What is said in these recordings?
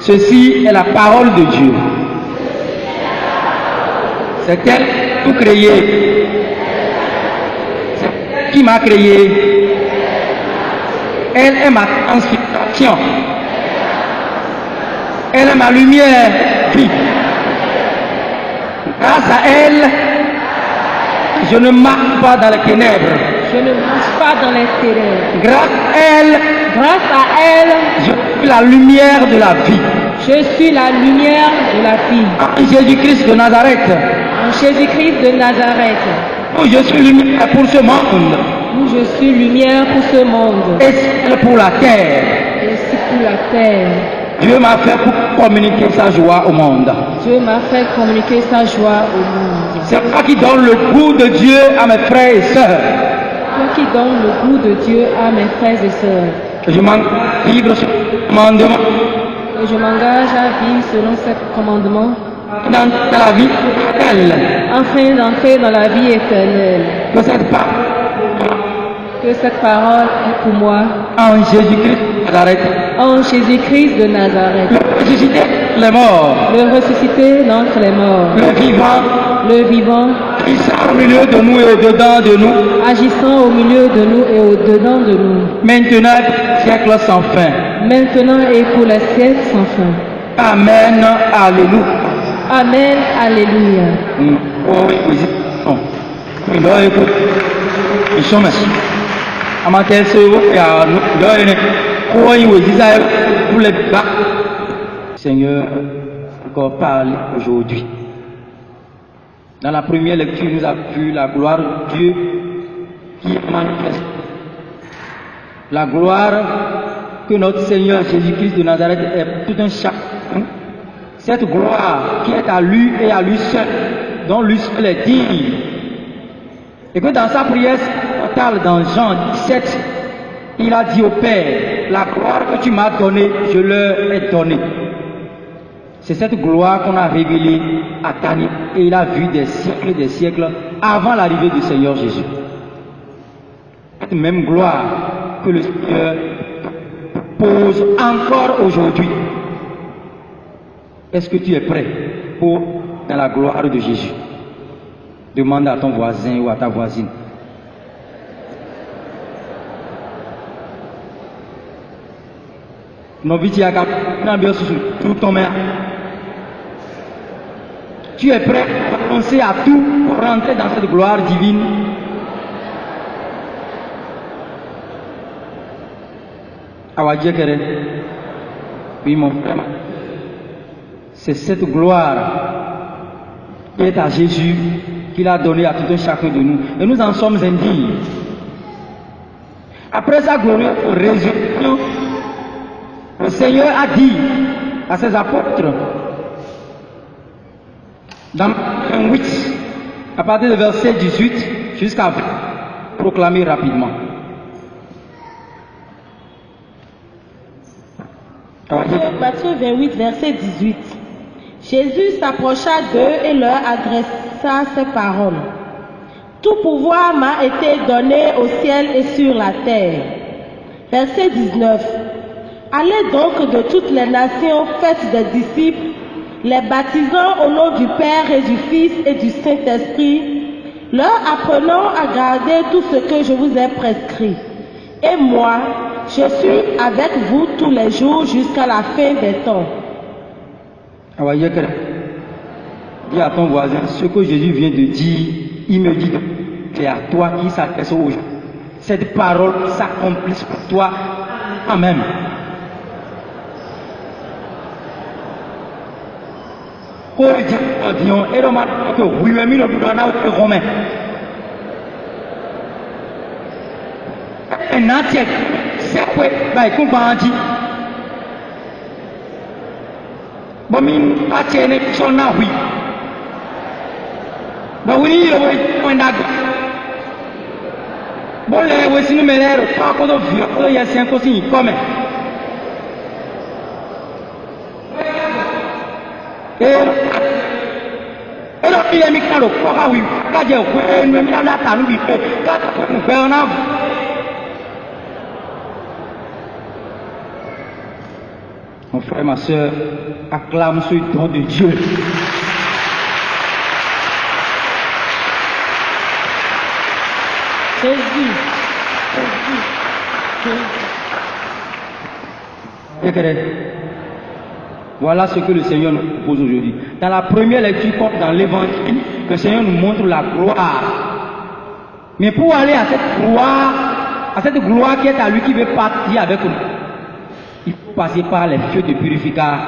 Ceci est la parole de Dieu. C'est elle tout créé. C'est elle qui m'a créé. Elle est ma transfiguration. Elle est ma lumière. Vie. Grâce à elle, je ne marche pas dans les ténèbres. Je ne marche pas dans les ténèbres. Grâce à elle, je suis la lumière de la vie. Je suis la lumière de la vie. En Jésus-Christ de Nazareth. En Jésus-Christ de Nazareth. Où je suis lumière pour ce monde. Où je suis lumière pour ce monde. Et ciel pour la terre. Et ciel pour la terre. Dieu m'a fait pour communiquer sa joie au monde. Dieu m'a fait communiquer sa joie au monde. C'est toi qui donne le goût de Dieu à mes frères et sœurs. Toi qui donne le goût de Dieu à mes frères et sœurs. Je m'engage à vivre ce commandement. Et je m'engage à vivre selon ce commandement. Dans la vie éternelle. Afin d'entrer dans la vie éternelle. Que cette parole est pour moi. En Jésus-Christ de Nazareth. En Jésus-Christ de Nazareth. Le ressuscité les morts. Le ressuscité d'entre les morts. Le vivant. Le vivant. Agissant au milieu de nous et au-dedans de nous. Agissant au milieu de nous et au-dedans de nous. Maintenant, siècle sans fin. Maintenant et pour les siècles sans fin. Amen. Alléluia. Amen. Alléluia. Seigneur, encore parle aujourd'hui. Dans la première lecture, nous avons vu la gloire de Dieu qui est manifestée. La gloire que notre Seigneur Jésus-Christ de Nazareth est tout un chacun. Cette gloire qui est à lui et à lui seul, dont lui seul est digne. Et que dans sa prière totale dans Jean 17, il a dit au Père, la gloire que tu m'as donnée, je leur ai donnée. C'est cette gloire qu'on a révélée à Daniel et il a vu des siècles avant l'arrivée du Seigneur Jésus. Cette même gloire que le Seigneur pose encore aujourd'hui. Est-ce que tu es prêt pour dans la gloire de Jésus? Demande à ton voisin ou à ta voisine. Tu es prêt à penser à tout pour rentrer dans cette gloire divine? Oui, mon frère. C'est cette gloire qui est à Jésus qu'il a donnée à tout un chacun de nous. Et nous en sommes indignes. Après sa glorieuse résurrection, le Seigneur a dit à ses apôtres, dans 8, à partir du verset 18 jusqu'à 20, proclamer rapidement. Matthieu 28, verset 18. Jésus s'approcha d'eux et leur adressa ces paroles. Tout pouvoir m'a été donné au ciel et sur la terre. Verset 19. Allez donc de toutes les nations, faites des disciples, les baptisant au nom du Père et du Fils et du Saint-Esprit, leur apprenant à garder tout ce que je vous ai prescrit. Et moi, je suis avec vous tous les jours jusqu'à la fin des temps. Dis à ton voisin, ce que Jésus vient de dire, il me dit, c'est à toi qui s'adresse aux gens. Cette parole s'accomplisse pour toi. Amen. Mon frère, ma soeur, acclame ce don de Dieu. Jésus. Voilà ce que le Seigneur nous propose aujourd'hui. Dans la première lecture, comme dans l'évangile, le Seigneur nous montre la gloire. Mais pour aller à cette gloire qui est à lui, qui veut partir avec nous, il faut passer par les feux de purification,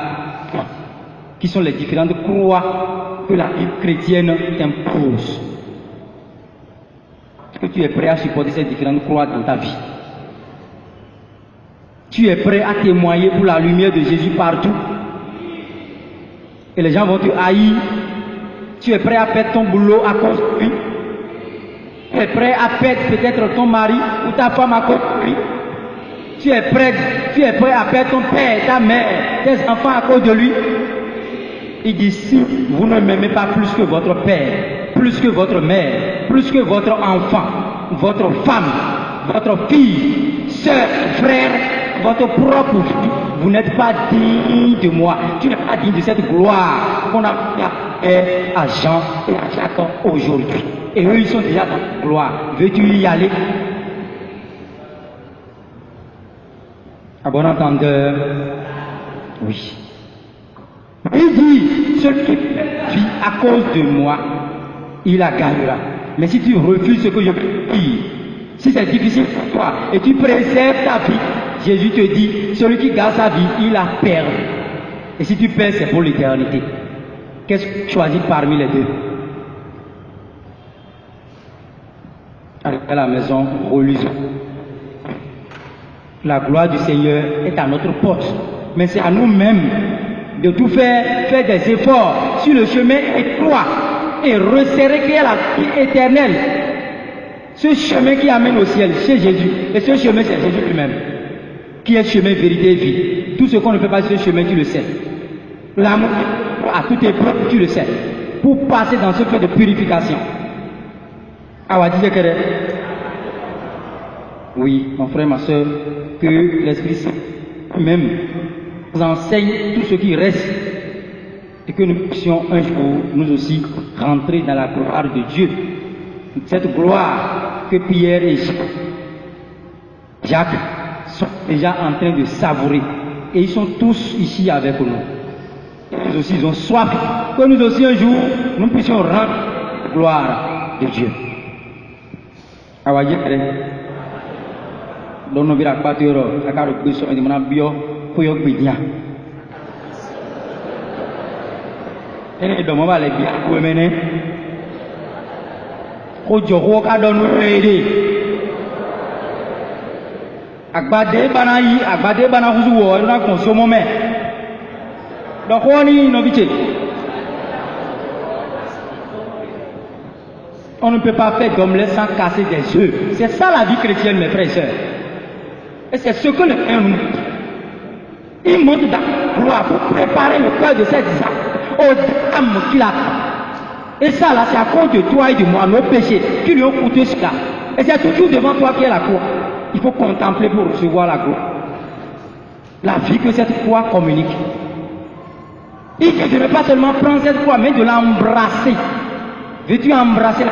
qui sont les différentes croix que la vie chrétienne impose. Est-ce que tu es prêt à supporter ces différentes croix dans ta vie? Tu es prêt à témoigner pour la lumière de Jésus partout? Et les gens vont te haïr. Tu es prêt à perdre ton boulot à cause de lui? Tu es prêt à perdre peut-être ton mari ou ta femme à cause de lui? Tu es prêt à perdre ton père, ta mère, tes enfants à cause de lui? Il dit, si vous ne m'aimez pas plus que votre père, plus que votre mère, plus que votre enfant, votre femme, votre fille, soeur, frère, votre propre vie, vous n'êtes pas digne de moi. Tu n'es pas digne de cette gloire qu'on a fait à Jean et à Jacques aujourd'hui. Et eux, ils sont déjà dans la gloire. Veux-tu y aller? À bon entendeur, oui. Il dit, celui qui vit à cause de moi, il la gagnera. Mais si tu refuses ce que je veux dire, si c'est difficile pour toi et tu préserves ta vie, Jésus te dit, celui qui garde sa vie, il la perd. Et si tu perds, c'est pour l'éternité. Qu'est-ce que tu choisis parmi les deux? À la maison, relisons. La gloire du Seigneur est à notre porte. Mais c'est à nous-mêmes de tout faire des efforts sur le chemin étroit et resserrer qui est la vie éternelle. Ce chemin qui amène au ciel, c'est Jésus. Et ce chemin, c'est Jésus lui-même. Qui est chemin, vérité et vie. Tout ce qu'on ne fait pas sur ce chemin, tu le sais. L'amour à toute épreuve, tu le sais. Pour passer dans ce fait de purification. Oui, mon frère, ma soeur, que l'Esprit Saint même nous enseigne tout ce qui reste et que nous puissions un jour, nous aussi, rentrer dans la gloire de Dieu. Cette gloire que Pierre et Jacques sont déjà en train de savourer. Et ils sont tous ici avec nous. Nous aussi, ils ont soif. Que nous aussi, un jour, nous puissions rendre la gloire de Dieu. Donc nous verrons pas de la carte de besoin de mon bio pour y obéir. Et donc on va les bien pour mener. Au jour où on nous aider. Agbade bana huzu wo na consomme mais. Donc on y novité. On ne peut pas faire d'omelette sans casser des œufs. C'est ça la vie chrétienne, mes frères et sœurs. Et c'est ce que le Père nous dit. Il monte dans la gloire pour préparer le cœur de cette âme aux âmes qu'il a. Et ça là, c'est à cause de toi et de moi, nos péchés, qui lui ont coûté cela. Et c'est toujours devant toi qui est la croix. Il faut contempler pour recevoir la gloire. La vie que cette croix communique. Il dit de ne pas seulement prendre cette croix, mais de l'embrasser. Veux-tu embrasser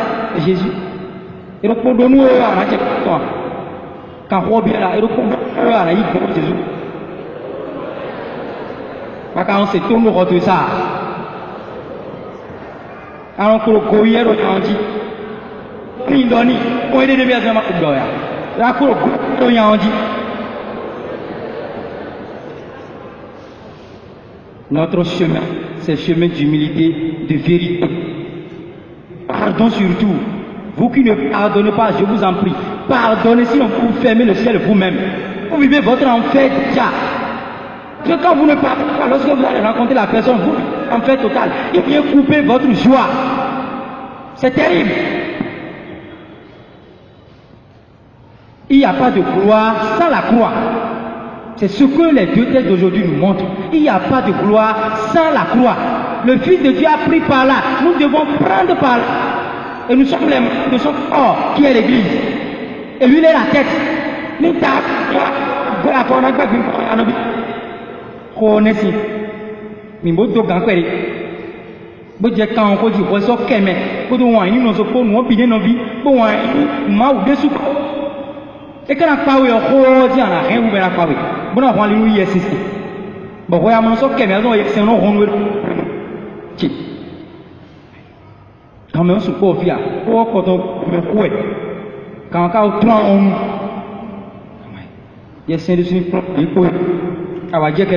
Jésus? Et donc, pour nous, quand on vient là, et donc, on va Jésus. Quand on se tourne, on retrouve ça. Alors, on va goyer, on dit, on est devenu vraiment goyer. Là, on dit, notre chemin, c'est le chemin d'humilité, de vérité. Pardon surtout. Vous qui ne pardonnez pas, je vous en prie, pardonnez sinon vous fermez le ciel vous-même. Vous vivez votre enfer déjà. Parce que quand vous ne pardonnez pas, lorsque vous allez rencontrer la personne, vous, enfer total, il vient couper votre joie. C'est terrible. Il n'y a pas de gloire sans la croix. C'est ce que les deux textes d'aujourd'hui nous montrent. Il n'y a pas de gloire sans la croix. Le Fils de Dieu a pris par là. Nous devons prendre par là. Et nous sommes les membres de son corps qui est l'Église. Et lui, il est la tête. connaissez mais bon donc encore bon j'ai quand on dit bon ça qu'est mais bon on a une nous pour nous bien nos vies bon on m'a ou dessus et quand on parle on dit on a rien ou bien on parle bon on va lui yes ici bon ouais on ça qu'est mais on est on renouer qui quand même se pour via pour quand on me couer quand on prend on yes c'est du il faut à va dire que